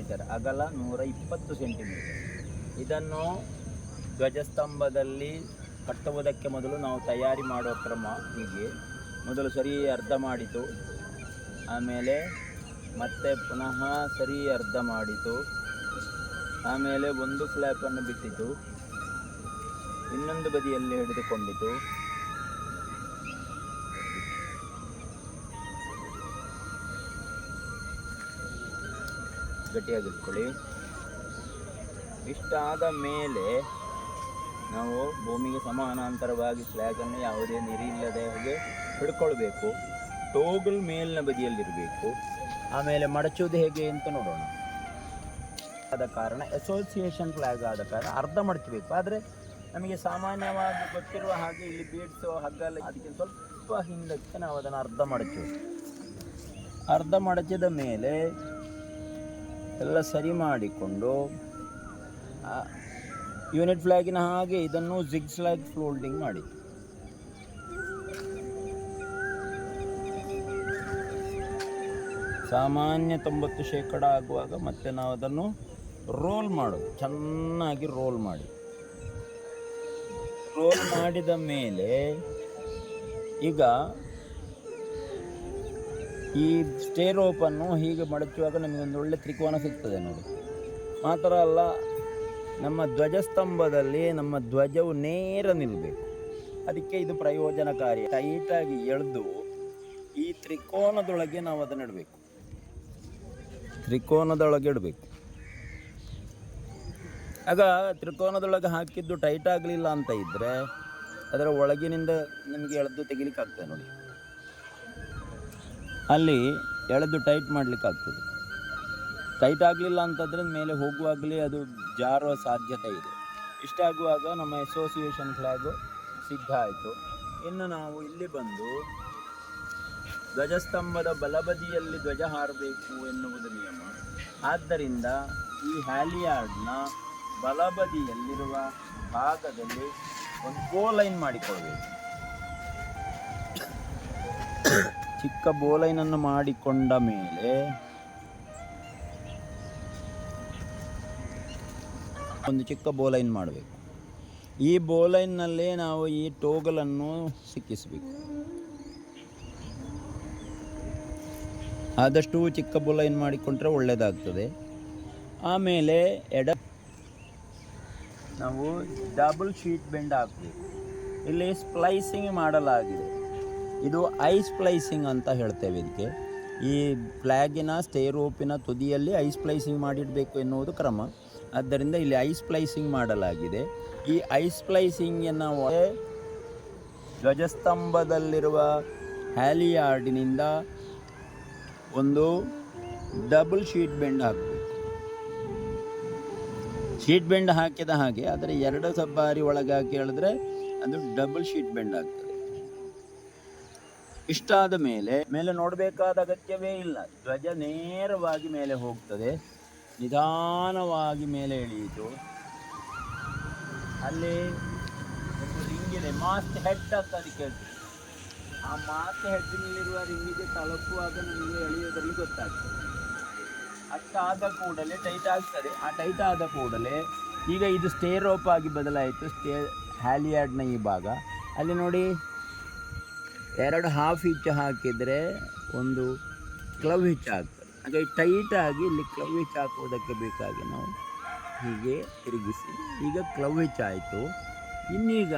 Centimetre, ಅಗಲ 120 centimetre. ಇದನ್ನು ಧ್ವಜಸ್ತಂಭದಲ್ಲಿ ಕಟ್ಟುವುದಕ್ಕೆ ಮೊದಲು ನಾವು ತಯಾರಿ ಮಾಡೋ ಕ್ರಮ ಹೀಗೆ: ಮೊದಲು ಸರಿ ಅರ್ಧ ಮಾಡಿತು, ಆಮೇಲೆ ಮತ್ತೆ ಪುನಃ ಸರಿ ಅರ್ಧ ಮಾಡಿತು, ಆಮೇಲೆ ಒಂದು ಫ್ಲ್ಯಾಪನ್ನು ಬಿಟ್ಟಿತು, ಇನ್ನೊಂದು ಬದಿಯಲ್ಲಿ ಹಿಡಿದುಕೊಂಡಿತು, ಗಟ್ಟಿಯಾಗಿಟ್ಕೊಳ್ಳಿ. ಇಷ್ಟಾದ ಮೇಲೆ ನಾವು ಭೂಮಿಗೆ ಸಮಾನಾಂತರವಾಗಿ ಫ್ಲ್ಯಾಗನ್ನು ಯಾವುದೇ ನೀರು ಇಲ್ಲದೆ ಹಾಗೆ ಹಿಡ್ಕೊಳ್ಬೇಕು. ಟೋಗಲ್ ಮೇಲಿನ ಬದಿಯಲ್ಲಿರಬೇಕು. ಆಮೇಲೆ ಮಡಚುವುದು ಹೇಗೆ ಅಂತ ನೋಡೋಣ. ಆದ ಕಾರಣ ಅಸೋಸಿಯೇಷನ್ ಫ್ಲ್ಯಾಗ್ ಆದ ಕಾರಣ ಅರ್ಧ ಮಡಚಬೇಕು. ಆದರೆ ನಮಗೆ ಸಾಮಾನ್ಯವಾಗಿ ಗೊತ್ತಿರುವ ಹಾಗೆ ಇಲ್ಲಿ ಬೀಡ್ಸೋ ಹಗ್ಗಲ್ಲ, ಅದಕ್ಕೆ ಸ್ವಲ್ಪ ಹಿಂದಕ್ಕೆ ನಾವು ಅದನ್ನು ಅರ್ಧ ಮಡಚೋದು. ಅರ್ಧ ಮಡಚಿದ ಮೇಲೆ ಎಲ್ಲ ಸರಿ ಮಾಡಿಕೊಂಡು ಯೂನಿಟ್ ಫ್ಲ್ಯಾಗಿನ ಹಾಗೆ ಇದನ್ನು ಜಿಗ್ಜ್ಯಾಗ್ ಫೋಲ್ಡಿಂಗ್ ಮಾಡಿ ಸಾಮಾನ್ಯ 90% ಆಗುವಾಗ ಮತ್ತೆ ನಾವು ಅದನ್ನು ರೋಲ್ ಮಾಡೋದು. ಚೆನ್ನಾಗಿ ರೋಲ್ ಮಾಡಿ. ರೋಲ್ ಮಾಡಿದ ಮೇಲೆ ಈಗ ಈ ಸ್ಟೇ ರೋಪನ್ನು ಹೀಗೆ ಮಡಚುವಾಗ ನಮಗೆ ಒಂದು ಒಳ್ಳೆ ತ್ರಿಕೋನ ಸಿಗ್ತದೆ ನೋಡಿ. ಮಾತ್ರ ಅಲ್ಲ, ನಮ್ಮ ಧ್ವಜಸ್ತಂಭದಲ್ಲಿ ನಮ್ಮ ಧ್ವಜವು ನೇರ ನಿಲ್ಲಬೇಕು. ಅದಕ್ಕೆ ಇದು ಪ್ರಯೋಜನಕಾರಿ. ಟೈಟಾಗಿ ಎಳೆದು ಈ ತ್ರಿಕೋನದೊಳಗೆ ನಾವು ಅದನ್ನು ಇಡಬೇಕು. ತ್ರಿಕೋನದೊಳಗೆ ಇಡಬೇಕು. ಆಗ ತ್ರಿಕೋನದೊಳಗೆ ಹಾಕಿದ್ದು ಟೈಟ್ ಆಗಲಿಲ್ಲ ಅಂತ ಇದ್ದರೆ ಅದರ ಒಳಗಿನಿಂದ ನಮಗೆ ಎಳೆದು ತೆಗಿಲಿಕ್ಕಾಗ್ತದೆ ನೋಡಿ. ಅಲ್ಲಿ ಎಳೆದು ಟೈಟ್ ಮಾಡಲಿಕ್ಕಾಗ್ತದೆ. ಟೈಟ್ ಆಗಲಿಲ್ಲ ಅಂತಂದರೆ ಮೇಲೆ ಹೋಗುವಾಗಲೇ ಅದು ಜಾರುವ ಸಾಧ್ಯತೆ ಇದೆ. ಇಷ್ಟಾಗುವಾಗ ನಮ್ಮ ಅಸೋಸಿಯೇಷನ್ ಫ್ಲ್ಯಾಗು ಸಿದ್ಧ ಆಯಿತು. ಇನ್ನು ನಾವು ಇಲ್ಲಿ ಬಂದು ಧ್ವಜಸ್ತಂಭದ ಬಲಬದಿಯಲ್ಲಿ ಧ್ವಜ ಹಾರಬೇಕು ಎನ್ನುವುದು ನಿಯಮ. ಆದ್ದರಿಂದ ಈ ಹ್ಯಾಲಿಯಾರ್ಡ್ನ ಬಲಬದಿಯಲ್ಲಿರುವ ಭಾಗದಲ್ಲಿ ಒಂದು ಬೋಲೈನ್ ಮಾಡಿಕೊಳ್ಬೇಕು. ಚಿಕ್ಕ ಬೋಲೈನನ್ನು ಮಾಡಿಕೊಂಡ ಮೇಲೆ ಒಂದು ಚಿಕ್ಕ ಬೋಲೈನ್ ಮಾಡಬೇಕು. ಈ ಬೋಲೈನ್ನಲ್ಲೇ ನಾವು ಈ ಟೋಗಲನ್ನು ಸಿಕ್ಕಿಸಬೇಕು. ಆದಷ್ಟು ಚಿಕ್ಕ ಬೋಲೈನ್ ಮಾಡಿಕೊಂಡ್ರೆ ಒಳ್ಳೆಯದಾಗ್ತದೆ. ಆಮೇಲೆ ನಾವು ಡಬಲ್ ಶೀಟ್ ಬೆಂಡ್ ಹಾಕಬೇಕು. ಇಲ್ಲಿ ಸ್ಪ್ಲೈಸಿಂಗ್ ಮಾಡಲಾಗಿದೆ. ಇದು ಸ್ಪ್ಲೈಸಿಂಗ್ ಅಂತ ಹೇಳ್ತೇವೆ ಇದಕ್ಕೆ. ಈ ಫ್ಲ್ಯಾಗಿನ ಸ್ಟೇರೋಪಿನ ತುದಿಯಲ್ಲಿ ಸ್ಪ್ಲೈಸಿಂಗ್ ಮಾಡಿಡಬೇಕು ಎನ್ನುವುದು ಕ್ರಮ. ಆದ್ದರಿಂದ ಇಲ್ಲಿ ಸ್ಪ್ಲೈಸಿಂಗ್ ಮಾಡಲಾಗಿದೆ. ಈ ಸ್ಪ್ಲೈಸಿಂಗನ್ನು ಧ್ವಜಸ್ತಂಭದಲ್ಲಿರುವ ಹ್ಯಾಲಿಯಾರ್ಡಿನಿಂದ ಒಂದು ಡಬಲ್ ಶೀಟ್ ಬೆಂಡ್ ಹಾಕಬೇಕು. ಶೀಟ್ ಬೆಂಡ್ ಹಾಕಿದ ಹಾಗೆ ಆದರೆ 2 ಬಾರಿ ಒಳಗೆ ಹಾಕಿ ಹೇಳಿದ್ರೆ ಅದು ಡಬಲ್ ಶೀಟ್ ಬೆಂಡ್ ಆಗ್ತದೆ. ಇಷ್ಟಾದ ಮೇಲೆ ನೋಡಬೇಕಾದ ಅಗತ್ಯವೇ ಇಲ್ಲ. ಧ್ವಜ ನೇರವಾಗಿ ಮೇಲೆ ಹೋಗ್ತದೆ. ನಿಧಾನವಾಗಿ ಮೇಲೆ ಇಳಿಯಿತು. ಅಲ್ಲಿ ಒಂದು ರಿಂಗಿದೆ, ಮಾಸ್ಟ್ ಹೆಡ್ ಅಂತ ಅದಕ್ಕೆ ಹೇಳ್ತೀವಿ. ಆ ಮಾಸ್ಟ್ ಹೆಡ್ನಲ್ಲಿರುವ ರಿಂಗಿಗೆ ತಲುಪುವಾಗ ನಿಮಗೆ ಎಳೆಯೋದ್ರಲ್ಲಿ ಗೊತ್ತಾಗ್ತದೆ. ಅಷ್ಟಾದ ಕೂಡಲೇ ಟೈಟ್ ಆಗ್ತದೆ. ಆ ಟೈಟ್ ಆದ ಕೂಡಲೇ ಈಗ ಇದು ಸ್ಟೇ ರೋಪ್ ಆಗಿ ಬದಲಾಯಿತು. ಹ್ಯಾಲಿಯಾರ್ಡ್ನ ಈ ಭಾಗ ಅಲ್ಲಿ ನೋಡಿ 2 ಹಾಫ್ ಹಿಚ್ ಹಾಕಿದರೆ ಒಂದು ಕ್ಲವ್ ಹಿಚ್ ಆಗ್ತದೆ. ಹಾಗೆ ಟೈಟಾಗಿ ಇಲ್ಲಿ ಕ್ಲವ್ ಹಿಚ್ ಹಾಕುವುದಕ್ಕೆ ಬೇಕಾಗಿ ನಾವು ಹೀಗೆ ತಿರುಗಿಸಿ ಈಗ ಕ್ಲವ್ ಹಿಚ್ ಆಯಿತು. ಇನ್ನೀಗ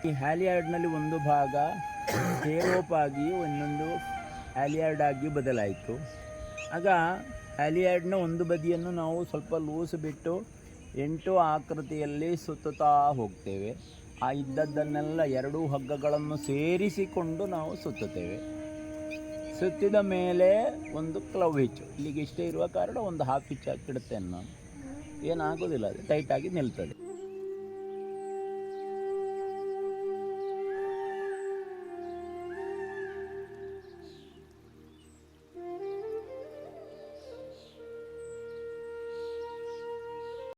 ಈ ಹ್ಯಾಲಿಯಾರ್ಡ್ನಲ್ಲಿ ಒಂದು ಭಾಗ ಸ್ಟೇ ರೋಪ್ ಆಗಿ ಇನ್ನೊಂದು ಹ್ಯಾಲಿಯಾರ್ಡ್ ಆಗಿ ಬದಲಾಯಿತು. ಆಗ ಹ್ಯಾಲಿಯಾರ್ಡ್ನ ಒಂದು ಬದಿಯನ್ನು ನಾವು ಸ್ವಲ್ಪ ಲೂಸ್ ಬಿಟ್ಟು 8 ಆಕೃತಿಯಲ್ಲಿ ಸುತ್ತುತ್ತಾ ಹೋಗ್ತೇವೆ. ಆ ಇದ್ದದ್ದನ್ನೆಲ್ಲ 2 ಹಗ್ಗಗಳನ್ನು ಸೇರಿಸಿಕೊಂಡು ನಾವು ಸುತ್ತುತ್ತೇವೆ. ಸುತ್ತಿದ ಮೇಲೆ ಒಂದು ಕ್ಲವ್ ಹಿಚ್ಚು, ಇಲ್ಲಿಗೆ ಇಷ್ಟೇ ಇರುವ ಕಾರಣ ಒಂದು ಹಾಫ್ ಹಿಚ್ ಹಾಕಿಡುತ್ತೇನೆ ನಾನು. ಏನಾಗೋದಿಲ್ಲ, ಅದು ಟೈಟಾಗಿ ನಿಲ್ತದೆ.